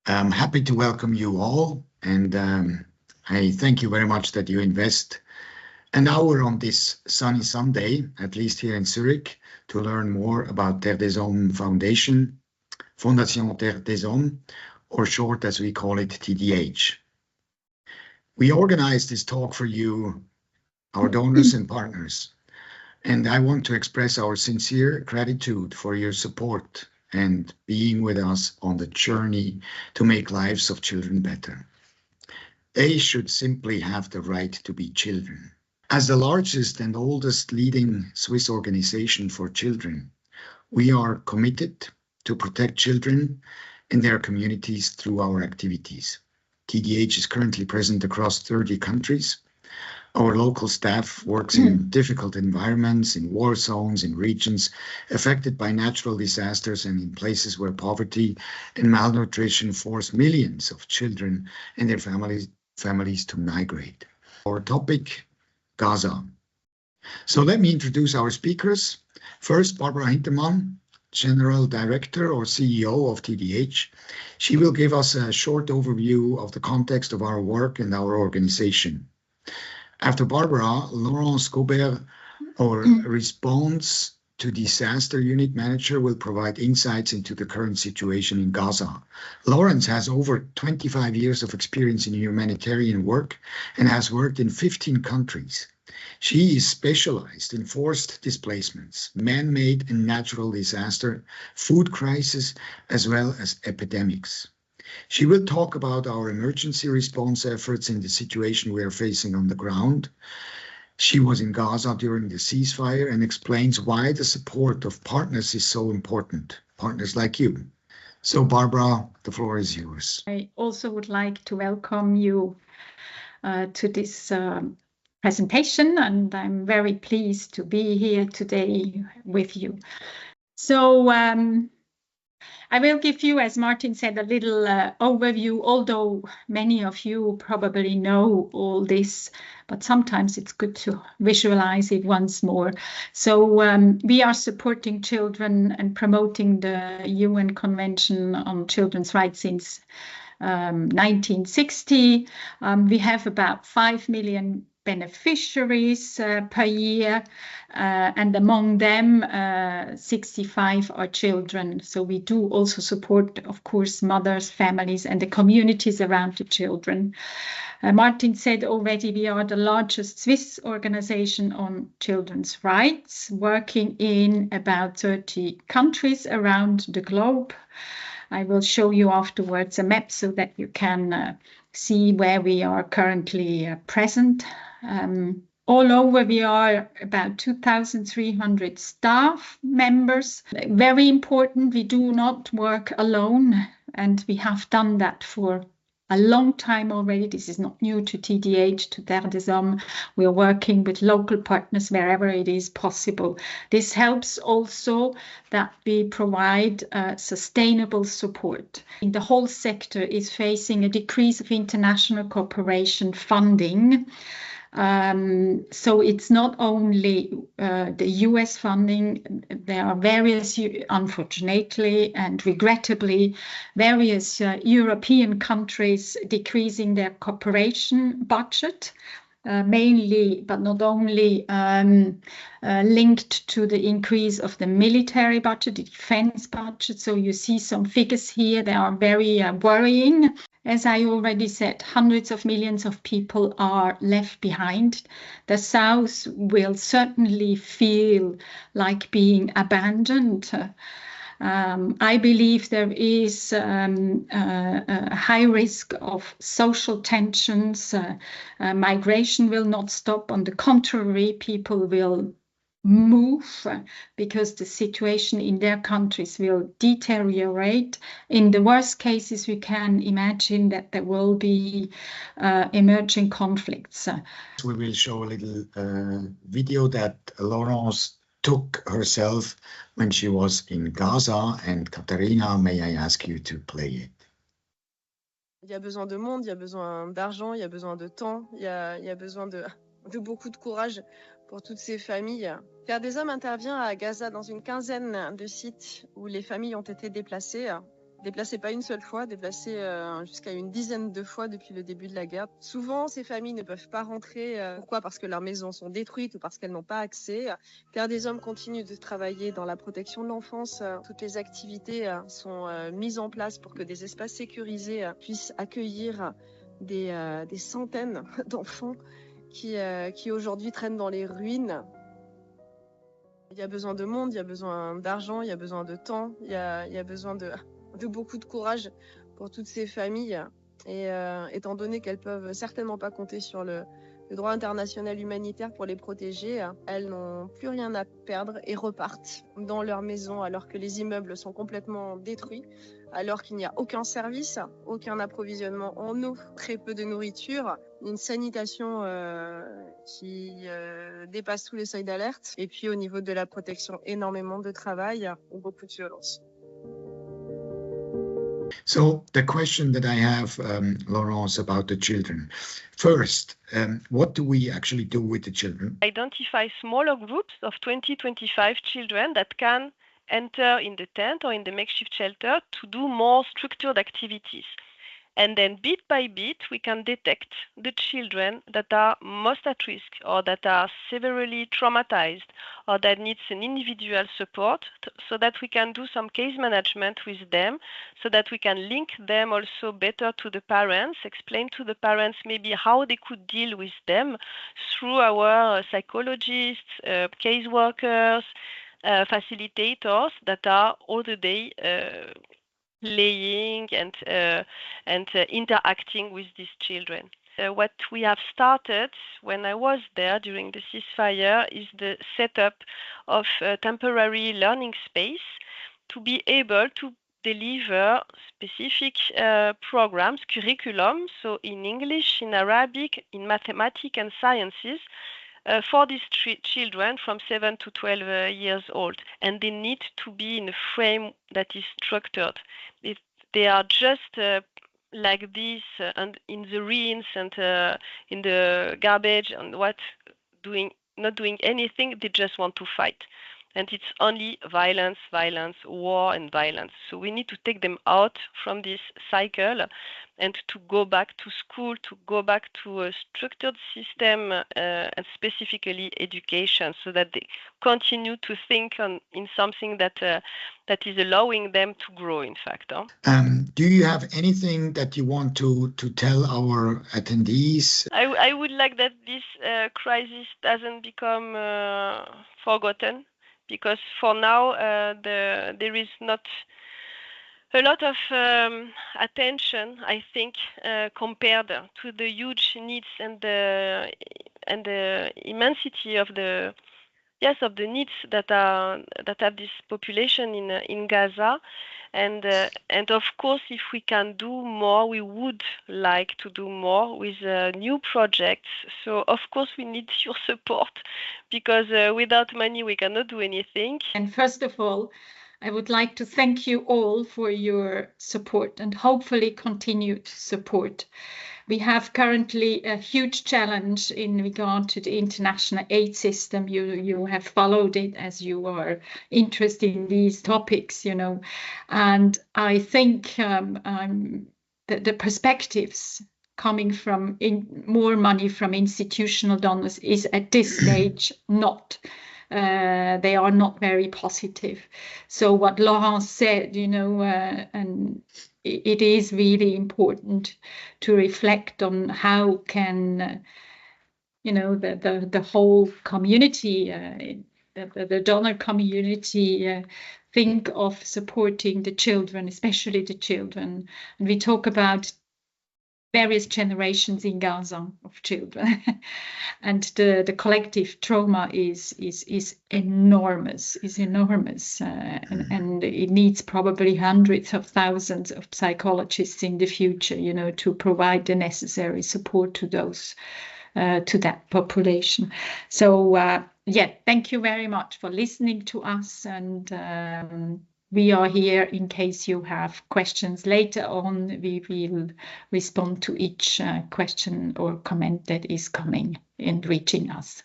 I'm happy to welcome you all, and I thank you very much that you invest an hour on this sunny Sunday, at least here in Zurich, to learn more about Terre des Hommes Foundation, Fondation Terre des Hommes, or short as we call it, TDH. We organized this talk for you, our donors and partners, and I want to express our sincere gratitude for your support and being with us on the journey to make lives of children better. They should simply have the right to be children. As the largest and oldest leading Swiss organization for children, we are committed to protect children in their communities through our activities. TDH is currently present across 30 countries. Our local staff works in difficult environments, in war zones, in regions affected by natural disasters, and in places where poverty and malnutrition force millions of children and their families to migrate. Our topic, Gaza. So let me introduce our speakers. First, Barbara Hintermann, General Director or CEO of TDH. She will give us a short overview of the context of our work and our organization. After Barbara, Laurence Gaubert, our Response to Disaster Unit Manager, will provide insights into the current situation in Gaza. Laurence has over 25 years of experience in humanitarian work and has worked in 15 countries. She is specialized in forced displacements, man-made and natural disaster, food crisis, as well as epidemics. She will talk about our emergency response efforts in the situation we are facing on the ground. She was in Gaza during the ceasefire and explains why the support of partners is so important, partners like you. So Barbara, the floor is yours. I also would like to welcome you to this presentation, and I'm very pleased to be here today with you. So I will give you, as Martin said, a little overview, although many of you probably know all this, but sometimes it's good to visualize it once more. So we are supporting children and promoting the UN Convention on Children's Rights since 1960. We have about 5 million beneficiaries per year, and among them 65 are children. So we do also support, of course, mothers, families, and the communities around the children. Martin said already we are the largest Swiss organization on children's rights, working in about 30 countries around the globe. I will show you afterwards a map so that you can see where we are currently present. All over, we are about 2,300 staff members. Very important, we do not work alone, and we have done that for a long time already. This is not new to TDH, to Terre des Hommes. We are working with local partners wherever it is possible. This helps also that we provide sustainable support. The whole sector is facing a decrease of international cooperation funding. So it's not only the US funding, there are various, unfortunately and regrettably, various European countries decreasing their cooperation budget, mainly, but not only, linked to the increase of the military budget, the defense budget. So you see some figures here that are very worrying. As I already said, hundreds of millions of people are left behind. The South will certainly feel like being abandoned. I believe there is a high risk of social tensions. Migration will not stop. On the contrary, people will move because the situation in their countries will deteriorate. In the worst cases, we can imagine that there will be emerging conflicts. We will show a little video that Laurence took herself when she was in Gaza, and Katharina, may I ask you to play it? Il y a besoin de monde, il y a besoin d'argent, il y a besoin de temps, il y a besoin de beaucoup de courage pour toutes ces familles. Terre des Hommes intervient à Gaza dans une quinzaine de sites où les familles ont été déplacées. Déplacés pas une seule fois, déplacés jusqu'à une dizaine de fois depuis le début de la guerre. Souvent, ces familles ne peuvent pas rentrer. Pourquoi? Parce que leurs maisons sont détruites ou parce qu'elles n'ont pas accès. Terre des hommes continue de travailler dans la protection de l'enfance. Toutes les activités sont mises en place pour que des espaces sécurisés puissent accueillir des centaines d'enfants qui aujourd'hui traînent dans les ruines. Il y a besoin de monde, il y a besoin d'argent, il y a besoin de temps, il y a besoin de beaucoup de courage pour toutes ces familles. Et étant donné qu'elles peuvent certainement pas compter sur le droit international humanitaire pour les protéger, elles n'ont plus rien à perdre et repartent dans leur maison alors que les immeubles sont complètement détruits, alors qu'il n'y a aucun service, aucun approvisionnement en eau, très peu de nourriture, une sanitation qui dépasse tous les seuils d'alerte, et puis au niveau de la protection, énormément de travail ou beaucoup de violence. So the question that I have, Laurence, about the children. First, what do we actually do with the children? Identify smaller groups of 20-25 children that can enter in the tent or in the makeshift shelter to do more structured activities. And then bit by bit, we can detect the children that are most at risk or that are severely traumatized or that needs an individual support so that we can do some case management with them, so that we can link them also better to the parents, explain to the parents maybe how they could deal with them through our psychologists, caseworkers, facilitators that are all the day playing and interacting with these children. What we have started when I was there during the ceasefire is the setup of a temporary learning space to be able to deliver specific programs, curriculum, so in English, in Arabic, in mathematics and sciences, for these children from 7 to 12 years old, and they need to be in a frame that is structured. If they are just like this and in the rinse and in the garbage and not doing anything, they just want to fight. And it's only violence, violence, war, and violence. So we need to take them out from this cycle and to go back to school, to go back to a structured system and specifically education, so that they continue to think in something that is allowing them to grow, in fact. Do you have anything that you want to tell our attendees? I would like that this crisis doesn't become forgotten, because for now there is not a lot of attention, I think, compared to the huge needs and the immensity of the needs that have this population in Gaza. And of course, if we can do more, we would like to do more with new projects. So of course, we need your support, because without money, we cannot do anything. And first of all, I would like to thank you all for your support and hopefully continued support. We have currently a huge challenge in regard to the international aid system. You have followed it as you are interested in these topics, you know. And I think the perspectives coming from more money from institutional donors is at this stage not. They are not very positive. So what Laurence said, you know, and it is really important to reflect on how can, you know, the whole community, the donor community, think of supporting the children, especially the children. And we talk about various generations in Gaza of children, and the collective trauma is enormous, and it needs probably hundreds of thousands of psychologists in the future, you know, to provide the necessary support to those to that population. So yeah, thank you very much for listening to us, and we are here in case you have questions later on. We will respond to each question or comment that is coming and reaching us.